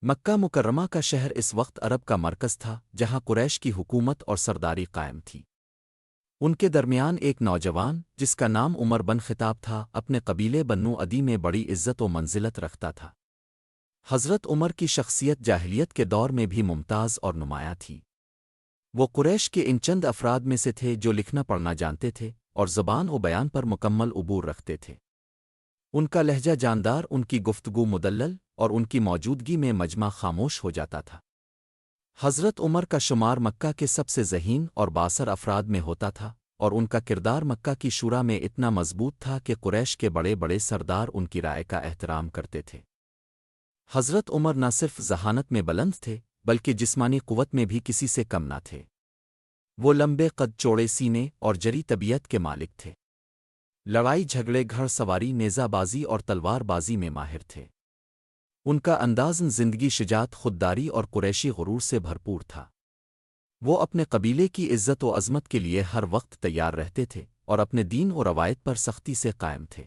مکہ مکرمہ کا شہر اس وقت عرب کا مرکز تھا جہاں قریش کی حکومت اور سرداری قائم تھی۔ ان کے درمیان ایک نوجوان جس کا نام عمر بن خطاب تھا اپنے قبیلے بنو عدی میں بڑی عزت و منزلت رکھتا تھا۔ حضرت عمر کی شخصیت جاہلیت کے دور میں بھی ممتاز اور نمایاں تھی۔ وہ قریش کے ان چند افراد میں سے تھے جو لکھنا پڑھنا جانتے تھے اور زبان و بیان پر مکمل عبور رکھتے تھے۔ ان کا لہجہ جاندار، ان کی گفتگو مدلل اور ان کی موجودگی میں مجمع خاموش ہو جاتا تھا۔ حضرت عمر کا شمار مکہ کے سب سے ذہین اور باثر افراد میں ہوتا تھا، اور ان کا کردار مکہ کی شورا میں اتنا مضبوط تھا کہ قریش کے بڑے بڑے سردار ان کی رائے کا احترام کرتے تھے۔ حضرت عمر نہ صرف ذہانت میں بلند تھے بلکہ جسمانی قوت میں بھی کسی سے کم نہ تھے۔ وہ لمبے قد، چوڑے سینے اور جری طبیعت کے مالک تھے۔ لڑائی جھگڑے، گھڑ سواری، نیزہ بازی اور تلوار بازی میں ماہر تھے۔ ان کا انداز زندگی شجاعت، خودداری اور قریشی غرور سے بھرپور تھا۔ وہ اپنے قبیلے کی عزت و عظمت کے لیے ہر وقت تیار رہتے تھے اور اپنے دین و روایت پر سختی سے قائم تھے۔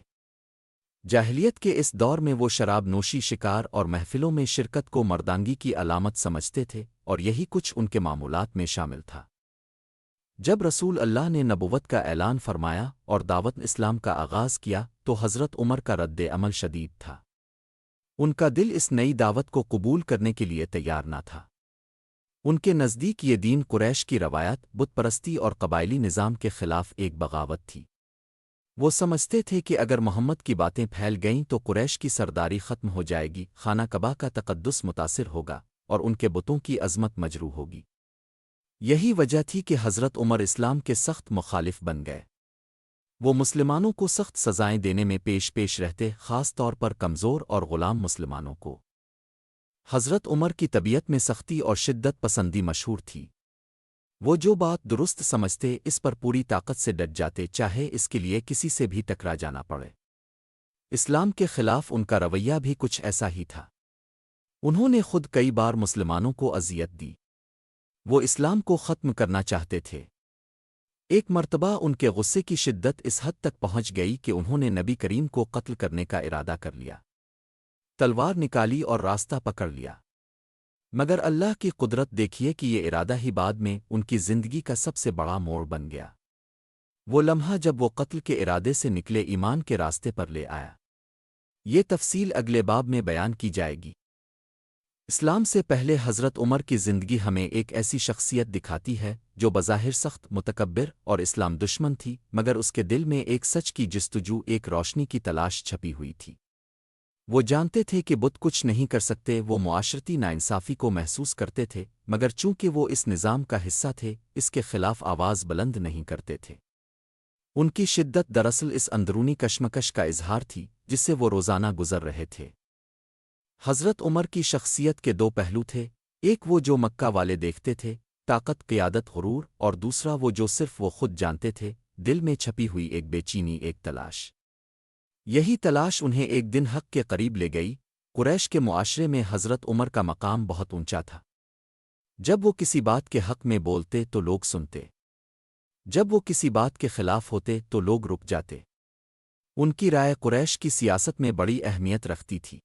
جاہلیت کے اس دور میں وہ شراب نوشی، شکار اور محفلوں میں شرکت کو مردانگی کی علامت سمجھتے تھے، اور یہی کچھ ان کے معمولات میں شامل تھا۔ جب رسول اللہ نے نبوت کا اعلان فرمایا اور دعوت اسلام کا آغاز کیا تو حضرت عمر کا رد عمل شدید تھا۔ ان کا دل اس نئی دعوت کو قبول کرنے کے لیے تیار نہ تھا۔ ان کے نزدیک یہ دین قریش کی روایت، بت پرستی اور قبائلی نظام کے خلاف ایک بغاوت تھی۔ وہ سمجھتے تھے کہ اگر محمد کی باتیں پھیل گئیں تو قریش کی سرداری ختم ہو جائے گی، خانہ کعبہ کا تقدس متاثر ہوگا اور ان کے بتوں کی عظمت مجروح ہوگی۔ یہی وجہ تھی کہ حضرت عمر اسلام کے سخت مخالف بن گئے۔ وہ مسلمانوں کو سخت سزائیں دینے میں پیش رہتے، خاص طور پر کمزور اور غلام مسلمانوں کو۔ حضرت عمر کی طبیعت میں سختی اور شدت پسندی مشہور تھی۔ وہ جو بات درست سمجھتے اس پر پوری طاقت سے ڈٹ جاتے، چاہے اس کے لیے کسی سے بھی ٹکرا جانا پڑے۔ اسلام کے خلاف ان کا رویہ بھی کچھ ایسا ہی تھا۔ انہوں نے خود کئی بار مسلمانوں کو اذیت دی۔ وہ اسلام کو ختم کرنا چاہتے تھے۔ ایک مرتبہ ان کے غصے کی شدت اس حد تک پہنچ گئی کہ انہوں نے نبی کریم کو قتل کرنے کا ارادہ کر لیا۔ تلوار نکالی اور راستہ پکڑ لیا، مگر اللہ کی قدرت دیکھیے کہ یہ ارادہ ہی بعد میں ان کی زندگی کا سب سے بڑا موڑ بن گیا۔ وہ لمحہ جب وہ قتل کے ارادے سے نکلے، ایمان کے راستے پر لے آیا۔ یہ تفصیل اگلے باب میں بیان کی جائے گی۔ اسلام سے پہلے حضرت عمر کی زندگی ہمیں ایک ایسی شخصیت دکھاتی ہے جو بظاہر سخت، متکبر اور اسلام دشمن تھی، مگر اس کے دل میں ایک سچ کی جستجو، ایک روشنی کی تلاش چھپی ہوئی تھی۔ وہ جانتے تھے کہ بت کچھ نہیں کر سکتے، وہ معاشرتی ناانصافی کو محسوس کرتے تھے، مگر چونکہ وہ اس نظام کا حصہ تھے، اس کے خلاف آواز بلند نہیں کرتے تھے۔ ان کی شدت دراصل اس اندرونی کشمکش کا اظہار تھی جس سے وہ روزانہ گزر رہے تھے۔ حضرت عمر کی شخصیت کے دو پہلو تھے، ایک وہ جو مکہ والے دیکھتے تھے، طاقت، قیادت، غرور، اور دوسرا وہ جو صرف وہ خود جانتے تھے، دل میں چھپی ہوئی ایک بے چینی، ایک تلاش۔ یہی تلاش انہیں ایک دن حق کے قریب لے گئی۔ قریش کے معاشرے میں حضرت عمر کا مقام بہت اونچا تھا۔ جب وہ کسی بات کے حق میں بولتے تو لوگ سنتے، جب وہ کسی بات کے خلاف ہوتے تو لوگ رک جاتے۔ ان کی رائے قریش کی سیاست میں بڑی اہمیت رکھتی تھی۔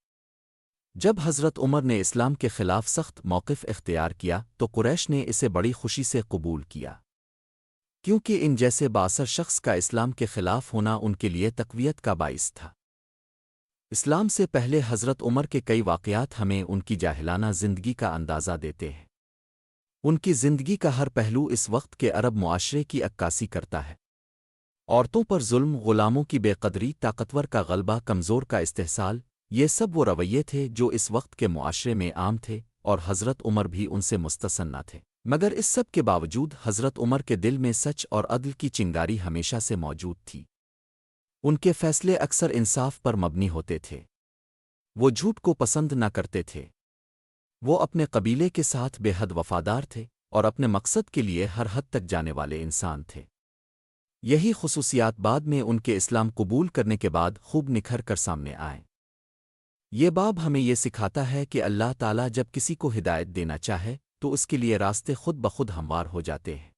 جب حضرت عمر نے اسلام کے خلاف سخت موقف اختیار کیا تو قریش نے اسے بڑی خوشی سے قبول کیا، کیونکہ ان جیسے بااثر شخص کا اسلام کے خلاف ہونا ان کے لیے تقویت کا باعث تھا۔ اسلام سے پہلے حضرت عمر کے کئی واقعات ہمیں ان کی جاہلانہ زندگی کا اندازہ دیتے ہیں۔ ان کی زندگی کا ہر پہلو اس وقت کے عرب معاشرے کی عکاسی کرتا ہے۔ عورتوں پر ظلم، غلاموں کی بے قدری، طاقتور کا غلبہ، کمزور کا استحصال، یہ سب وہ رویے تھے جو اس وقت کے معاشرے میں عام تھے، اور حضرت عمر بھی ان سے مستثن نہ تھے۔ مگر اس سب کے باوجود حضرت عمر کے دل میں سچ اور عدل کی چنگاری ہمیشہ سے موجود تھی۔ ان کے فیصلے اکثر انصاف پر مبنی ہوتے تھے۔ وہ جھوٹ کو پسند نہ کرتے تھے۔ وہ اپنے قبیلے کے ساتھ بے حد وفادار تھے اور اپنے مقصد کے لیے ہر حد تک جانے والے انسان تھے۔ یہی خصوصیات بعد میں ان کے اسلام قبول کرنے کے بعد خوب نکھر کر سامنے آئیں۔ یہ باب ہمیں یہ سکھاتا ہے کہ اللہ تعالیٰ جب کسی کو ہدایت دینا چاہے تو اس کے لیے راستے خود بخود ہموار ہو جاتے ہیں۔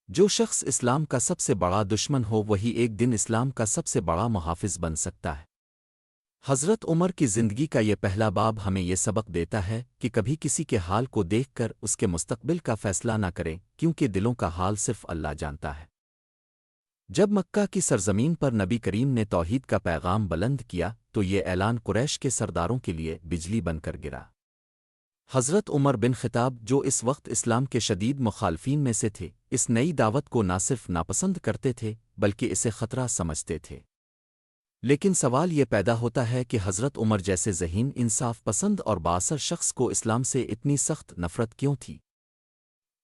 جو شخص اسلام کا سب سے بڑا دشمن ہو وہی ایک دن اسلام کا سب سے بڑا محافظ بن سکتا ہے۔ حضرت عمر کی زندگی کا یہ پہلا باب ہمیں یہ سبق دیتا ہے کہ کبھی کسی کے حال کو دیکھ کر اس کے مستقبل کا فیصلہ نہ کریں، کیونکہ دلوں کا حال صرف اللہ جانتا ہے۔ جب مکہ کی سرزمین پر نبی کریم نے توحید کا پیغام بلند کیا تو یہ اعلان قریش کے سرداروں کے لیے بجلی بن کر گرا۔ حضرت عمر بن خطاب، جو اس وقت اسلام کے شدید مخالفین میں سے تھے، اس نئی دعوت کو نہ صرف ناپسند کرتے تھے بلکہ اسے خطرہ سمجھتے تھے۔ لیکن سوال یہ پیدا ہوتا ہے کہ حضرت عمر جیسے ذہین، انصاف پسند اور بااثر شخص کو اسلام سے اتنی سخت نفرت کیوں تھی؟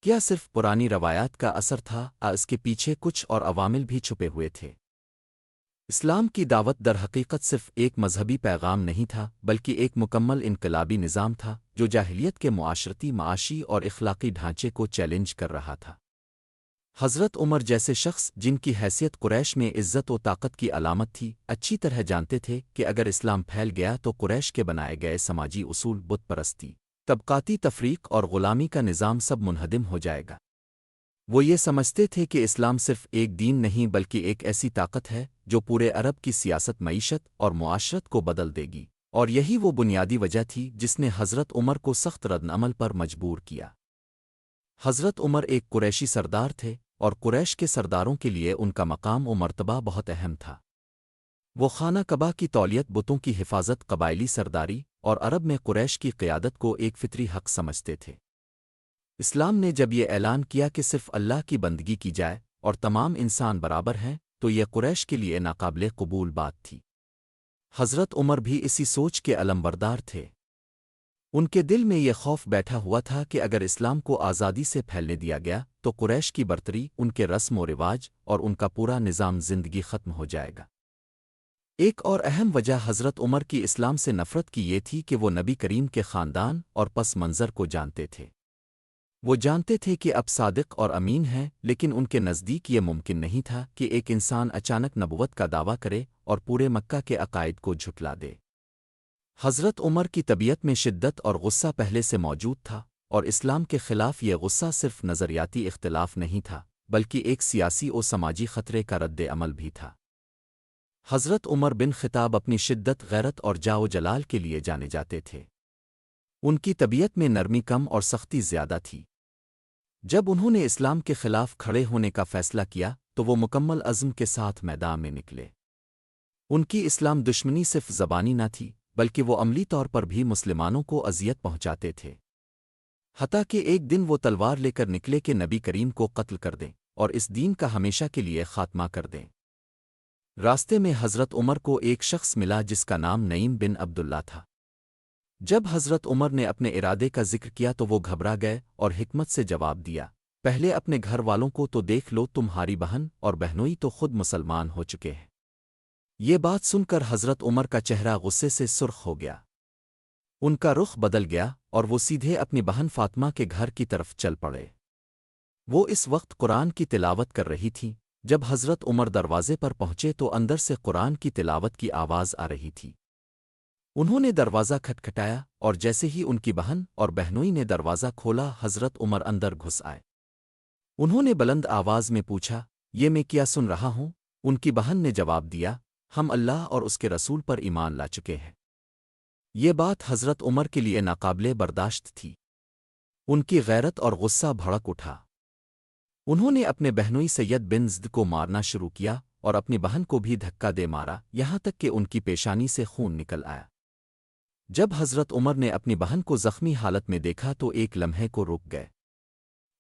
کیا صرف پرانی روایات کا اثر تھا، اس کے پیچھے کچھ اور عوامل بھی چھپے ہوئے تھے؟ اسلام کی دعوت در حقیقت صرف ایک مذہبی پیغام نہیں تھا بلکہ ایک مکمل انقلابی نظام تھا جو جاہلیت کے معاشرتی، معاشی اور اخلاقی ڈھانچے کو چیلنج کر رہا تھا۔ حضرت عمر جیسے شخص، جن کی حیثیت قریش میں عزت و طاقت کی علامت تھی، اچھی طرح جانتے تھے کہ اگر اسلام پھیل گیا تو قریش کے بنائے گئے سماجی اصول، بت پرستی، طبقاتی تفریق اور غلامی کا نظام سب منہدم ہو جائے گا۔ وہ یہ سمجھتے تھے کہ اسلام صرف ایک دین نہیں بلکہ ایک ایسی طاقت ہے جو پورے عرب کی سیاست، معیشت اور معاشرت کو بدل دے گی، اور یہی وہ بنیادی وجہ تھی جس نے حضرت عمر کو سخت ردعمل پر مجبور کیا۔ حضرت عمر ایک قریشی سردار تھے، اور قریش کے سرداروں کے لیے ان کا مقام و مرتبہ بہت اہم تھا۔ وہ خانہ کعبہ کی تولیت، بتوں کی حفاظت، قبائلی سرداری اور عرب میں قریش کی قیادت کو ایک فطری حق سمجھتے تھے۔ اسلام نے جب یہ اعلان کیا کہ صرف اللہ کی بندگی کی جائے اور تمام انسان برابر ہیں، تو یہ قریش کے لیے ناقابل قبول بات تھی۔ حضرت عمر بھی اسی سوچ کے علمبردار تھے۔ ان کے دل میں یہ خوف بیٹھا ہوا تھا کہ اگر اسلام کو آزادی سے پھیلنے دیا گیا تو قریش کی برتری، ان کے رسم و رواج اور ان کا پورا نظام زندگی ختم ہو جائے گا۔ ایک اور اہم وجہ حضرت عمر کی اسلام سے نفرت کی یہ تھی کہ وہ نبی کریم کے خاندان اور پس منظر کو جانتے تھے۔ وہ جانتے تھے کہ اب صادق اور امین ہیں، لیکن ان کے نزدیک یہ ممکن نہیں تھا کہ ایک انسان اچانک نبوت کا دعویٰ کرے اور پورے مکہ کے عقائد کو جھٹلا دے۔ حضرت عمر کی طبیعت میں شدت اور غصہ پہلے سے موجود تھا، اور اسلام کے خلاف یہ غصہ صرف نظریاتی اختلاف نہیں تھا بلکہ ایک سیاسی و سماجی خطرے کا رد عمل بھی تھا۔ حضرت عمر بن خطاب اپنی شدت، غیرت اور جاو جلال کے لیے جانے جاتے تھے۔ ان کی طبیعت میں نرمی کم اور سختی زیادہ تھی۔ جب انہوں نے اسلام کے خلاف کھڑے ہونے کا فیصلہ کیا تو وہ مکمل عزم کے ساتھ میدان میں نکلے۔ ان کی اسلام دشمنی صرف زبانی نہ تھی بلکہ وہ عملی طور پر بھی مسلمانوں کو اذیت پہنچاتے تھے، حتیٰ کہ ایک دن وہ تلوار لے کر نکلے کہ نبی کریم کو قتل کر دیں اور اس دین کا ہمیشہ کے لیے خاتمہ کر دیں۔ راستے میں حضرت عمر کو ایک شخص ملا جس کا نام نعیم بن عبداللہ تھا۔ جب حضرت عمر نے اپنے ارادے کا ذکر کیا تو وہ گھبرا گئے اور حکمت سے جواب دیا، پہلے اپنے گھر والوں کو تو دیکھ لو، تمہاری بہن اور بہنوئی تو خود مسلمان ہو چکے ہیں۔ یہ بات سن کر حضرت عمر کا چہرہ غصے سے سرخ ہو گیا۔ ان کا رخ بدل گیا اور وہ سیدھے اپنی بہن فاطمہ کے گھر کی طرف چل پڑے۔ وہ اس وقت قرآن کی تلاوت کر رہی تھی۔ جب حضرت عمر دروازے پر پہنچے تو اندر سے قرآن کی تلاوت کی آواز آ رہی تھی۔ انہوں نے دروازہ کھٹکھٹایا اور جیسے ہی ان کی بہن اور بہنوئی نے دروازہ کھولا، حضرت عمر اندر گھس آئے۔ انہوں نے بلند آواز میں پوچھا، یہ میں کیا سن رہا ہوں؟ ان کی بہن نے جواب دیا، ہم اللہ اور اس کے رسول پر ایمان لا چکے ہیں۔ یہ بات حضرت عمر کے لیے ناقابل برداشت تھی۔ ان کی غیرت اور غصہ بھڑک اٹھا۔ انہوں نے اپنے بہنوئی سید بن زید کو مارنا شروع کیا اور اپنی بہن کو بھی دھکا دے مارا، یہاں تک کہ ان کی پیشانی سے خون نکل آیا۔ جب حضرت عمر نے اپنی بہن کو زخمی حالت میں دیکھا تو ایک لمحے کو رک گئے۔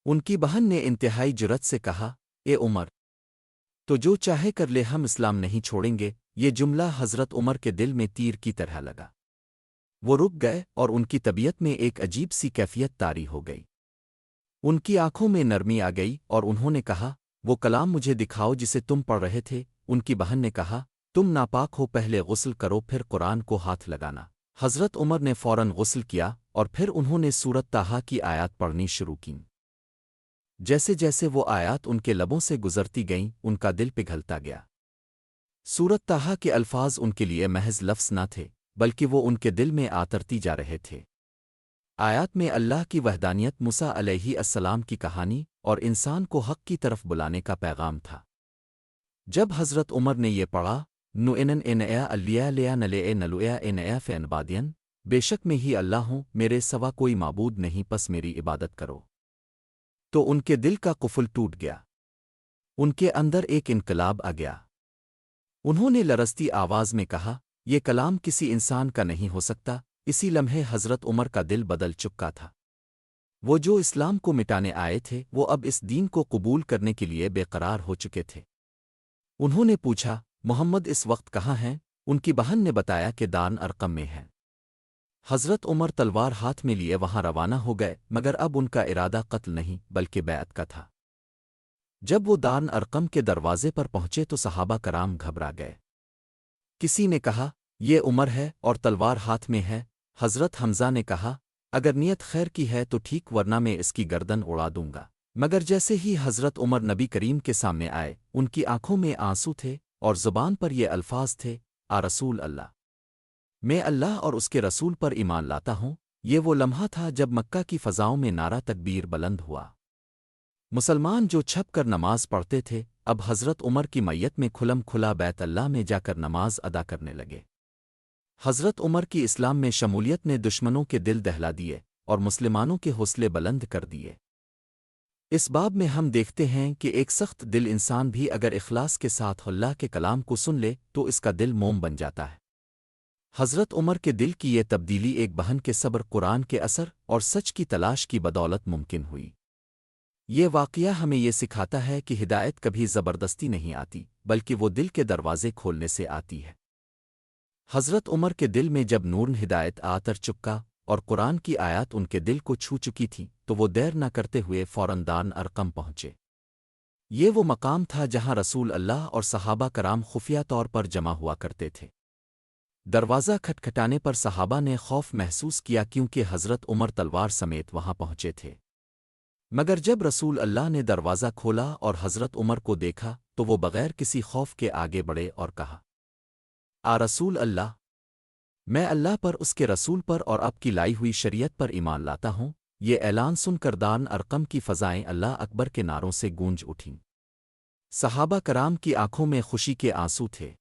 ان کی بہن نے انتہائی جرأت سے کہا، اے عمر، تو جو چاہے کر لے، ہم اسلام نہیں چھوڑیں گے۔ یہ جملہ حضرت عمر کے دل میں تیر کی طرح لگا۔ وہ رک گئے اور ان کی طبیعت میں ایک عجیب سی کیفیت طاری ہو گئی۔ ان کی آنکھوں میں نرمی آ گئی اور انہوں نے کہا، وہ کلام مجھے دکھاؤ جسے تم پڑھ رہے تھے۔ ان کی بہن نے کہا، تم ناپاک ہو، پہلے غسل کرو پھر قرآن کو ہاتھ لگانا۔ حضرت عمر نے فوراً غسل کیا اور پھر انہوں نے سورت طٰہٰ کی آیات پڑھنی شروع کیں۔ جیسے جیسے وہ آیات ان کے لبوں سے گزرتی گئیں، ان کا دل پگھلتا گیا۔ سورت طٰہٰ کے الفاظ ان کے لیے محض لفظ نہ تھے بلکہ وہ ان کے دل میں آترتی جا رہے تھے۔ آیات میں اللہ کی وحدانیت، موسیٰ علیہ السلام کی کہانی اور انسان کو حق کی طرف بلانے کا پیغام تھا۔ جب حضرت عمر نے یہ پڑھا، نو انن انیا الیا لیا نلے نلویا انیا فین بادین، بے شک میں ہی اللہ ہوں، میرے سوا کوئی معبود نہیں، پس میری عبادت کرو۔ تو ان کے دل کا قفل ٹوٹ گیا، ان کے اندر ایک انقلاب آ گیا۔ انہوں نے لرزتی آواز میں کہا، یہ کلام کسی انسان کا نہیں ہو سکتا۔ اسی لمحے حضرت عمر کا دل بدل چکا تھا۔ وہ جو اسلام کو مٹانے آئے تھے وہ اب اس دین کو قبول کرنے کے لیے بے قرار ہو چکے تھے۔ انہوں نے پوچھا، محمد اس وقت کہاں ہیں؟ ان کی بہن نے بتایا کہ دارن ارقم میں ہیں۔ حضرت عمر تلوار ہاتھ میں لیے وہاں روانہ ہو گئے، مگر اب ان کا ارادہ قتل نہیں بلکہ بیعت کا تھا۔ جب وہ دارن ارقم کے دروازے پر پہنچے تو صحابہ کرام گھبرا گئے۔ کسی نے کہا، یہ عمر ہے اور تلوار ہاتھ میں ہے۔ حضرت حمزہ نے کہا، اگر نیت خیر کی ہے تو ٹھیک، ورنہ میں اس کی گردن اڑا دوں گا۔ مگر جیسے ہی حضرت عمر نبی کریم کے سامنے آئے، ان کی آنکھوں میں آنسو تھے اور زبان پر یہ الفاظ تھے، آ رسول اللہ، میں اللہ اور اس کے رسول پر ایمان لاتا ہوں۔ یہ وہ لمحہ تھا جب مکہ کی فضاؤں میں نعرہ تکبیر بلند ہوا۔ مسلمان جو چھپ کر نماز پڑھتے تھے اب حضرت عمر کی میت میں کھلم کھلا بیت اللہ میں جا کر نماز ادا کرنے لگے۔ حضرت عمر کی اسلام میں شمولیت نے دشمنوں کے دل دہلا دیے اور مسلمانوں کے حوصلے بلند کر دیے۔ اس باب میں ہم دیکھتے ہیں کہ ایک سخت دل انسان بھی اگر اخلاص کے ساتھ اللہ کے کلام کو سن لے تو اس کا دل موم بن جاتا ہے۔ حضرت عمر کے دل کی یہ تبدیلی ایک بہن کے صبر، قرآن کے اثر اور سچ کی تلاش کی بدولت ممکن ہوئی۔ یہ واقعہ ہمیں یہ سکھاتا ہے کہ ہدایت کبھی زبردستی نہیں آتی بلکہ وہ دل کے دروازے کھولنے سے آتی ہے۔ حضرت عمر کے دل میں جب نور ہدایت آتر چپکا اور قرآن کی آیات ان کے دل کو چھو چکی تھی تو وہ دیر نہ کرتے ہوئے فوراً دارن ارقم پہنچے۔ یہ وہ مقام تھا جہاں رسول اللہ اور صحابہ کرام خفیہ طور پر جمع ہوا کرتے تھے۔ دروازہ کھٹکھٹانے پر صحابہ نے خوف محسوس کیا کیونکہ حضرت عمر تلوار سمیت وہاں پہنچے تھے۔ مگر جب رسول اللہ نے دروازہ کھولا اور حضرت عمر کو دیکھا تو وہ بغیر کسی خوف کے آگے بڑھے اور کہا، آ رسول اللہ، میں اللہ پر، اس کے رسول پر اور اب کی لائی ہوئی شریعت پر ایمان لاتا ہوں۔ یہ اعلان سن کر دارن ارقم کی فضائیں اللہ اکبر کے نعروں سے گونج اٹھیں۔ صحابہ کرام کی آنکھوں میں خوشی کے آنسو تھے۔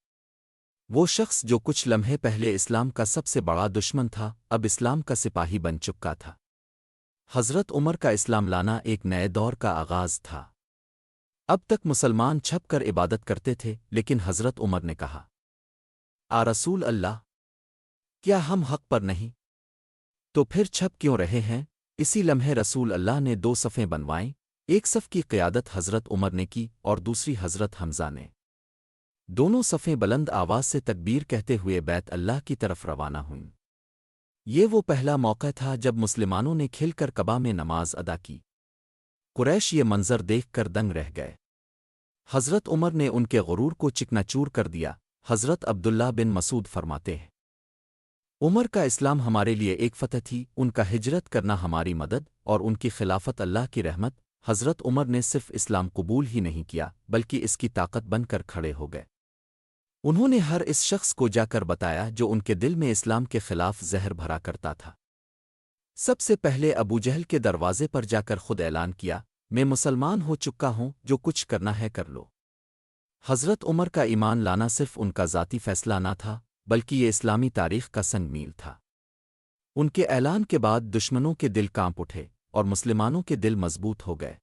وہ شخص جو کچھ لمحے پہلے اسلام کا سب سے بڑا دشمن تھا اب اسلام کا سپاہی بن چکا تھا۔ حضرت عمر کا اسلام لانا ایک نئے دور کا آغاز تھا۔ اب تک مسلمان چھپ کر عبادت کرتے تھے، لیکن حضرت عمر نے کہا، آ رسول اللہ، کیا ہم حق پر نہیں؟ تو پھر چھپ کیوں رہے ہیں؟ اسی لمحے رسول اللہ نے دو صفیں بنوائیں، ایک صف کی قیادت حضرت عمر نے کی اور دوسری حضرت حمزہ نے۔ دونوں صفیں بلند آواز سے تکبیر کہتے ہوئے بیت اللہ کی طرف روانہ ہوئیں۔ یہ وہ پہلا موقع تھا جب مسلمانوں نے کھل کر کعبہ میں نماز ادا کی۔ قریش یہ منظر دیکھ کر دنگ رہ گئے۔ حضرت عمر نے ان کے غرور کو چکنا چور کر دیا۔ حضرت عبداللہ بن مسعود فرماتے ہیں، عمر کا اسلام ہمارے لیے ایک فتح تھی، ان کا ہجرت کرنا ہماری مدد اور ان کی خلافت اللہ کی رحمت۔ حضرت عمر نے صرف اسلام قبول ہی نہیں کیا بلکہ اس کی طاقت بن کر کھڑے ہو گئے۔ انہوں نے ہر اس شخص کو جا کر بتایا جو ان کے دل میں اسلام کے خلاف زہر بھرا کرتا تھا۔ سب سے پہلے ابو جہل کے دروازے پر جا کر خود اعلان کیا، میں مسلمان ہو چکا ہوں، جو کچھ کرنا ہے کر لو۔ حضرت عمر کا ایمان لانا صرف ان کا ذاتی فیصلہ نہ تھا بلکہ یہ اسلامی تاریخ کا سنگ میل تھا۔ ان کے اعلان کے بعد دشمنوں کے دل کانپ اٹھے اور مسلمانوں کے دل مضبوط ہو گئے۔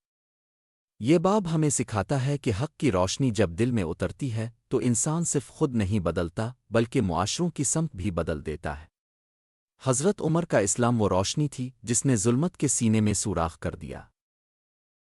یہ باب ہمیں سکھاتا ہے کہ حق کی روشنی جب دل میں اترتی ہے تو انسان صرف خود نہیں بدلتا بلکہ معاشروں کی سمت بھی بدل دیتا ہے۔ حضرت عمر کا اسلام وہ روشنی تھی جس نے ظلمت کے سینے میں سوراخ کر دیا۔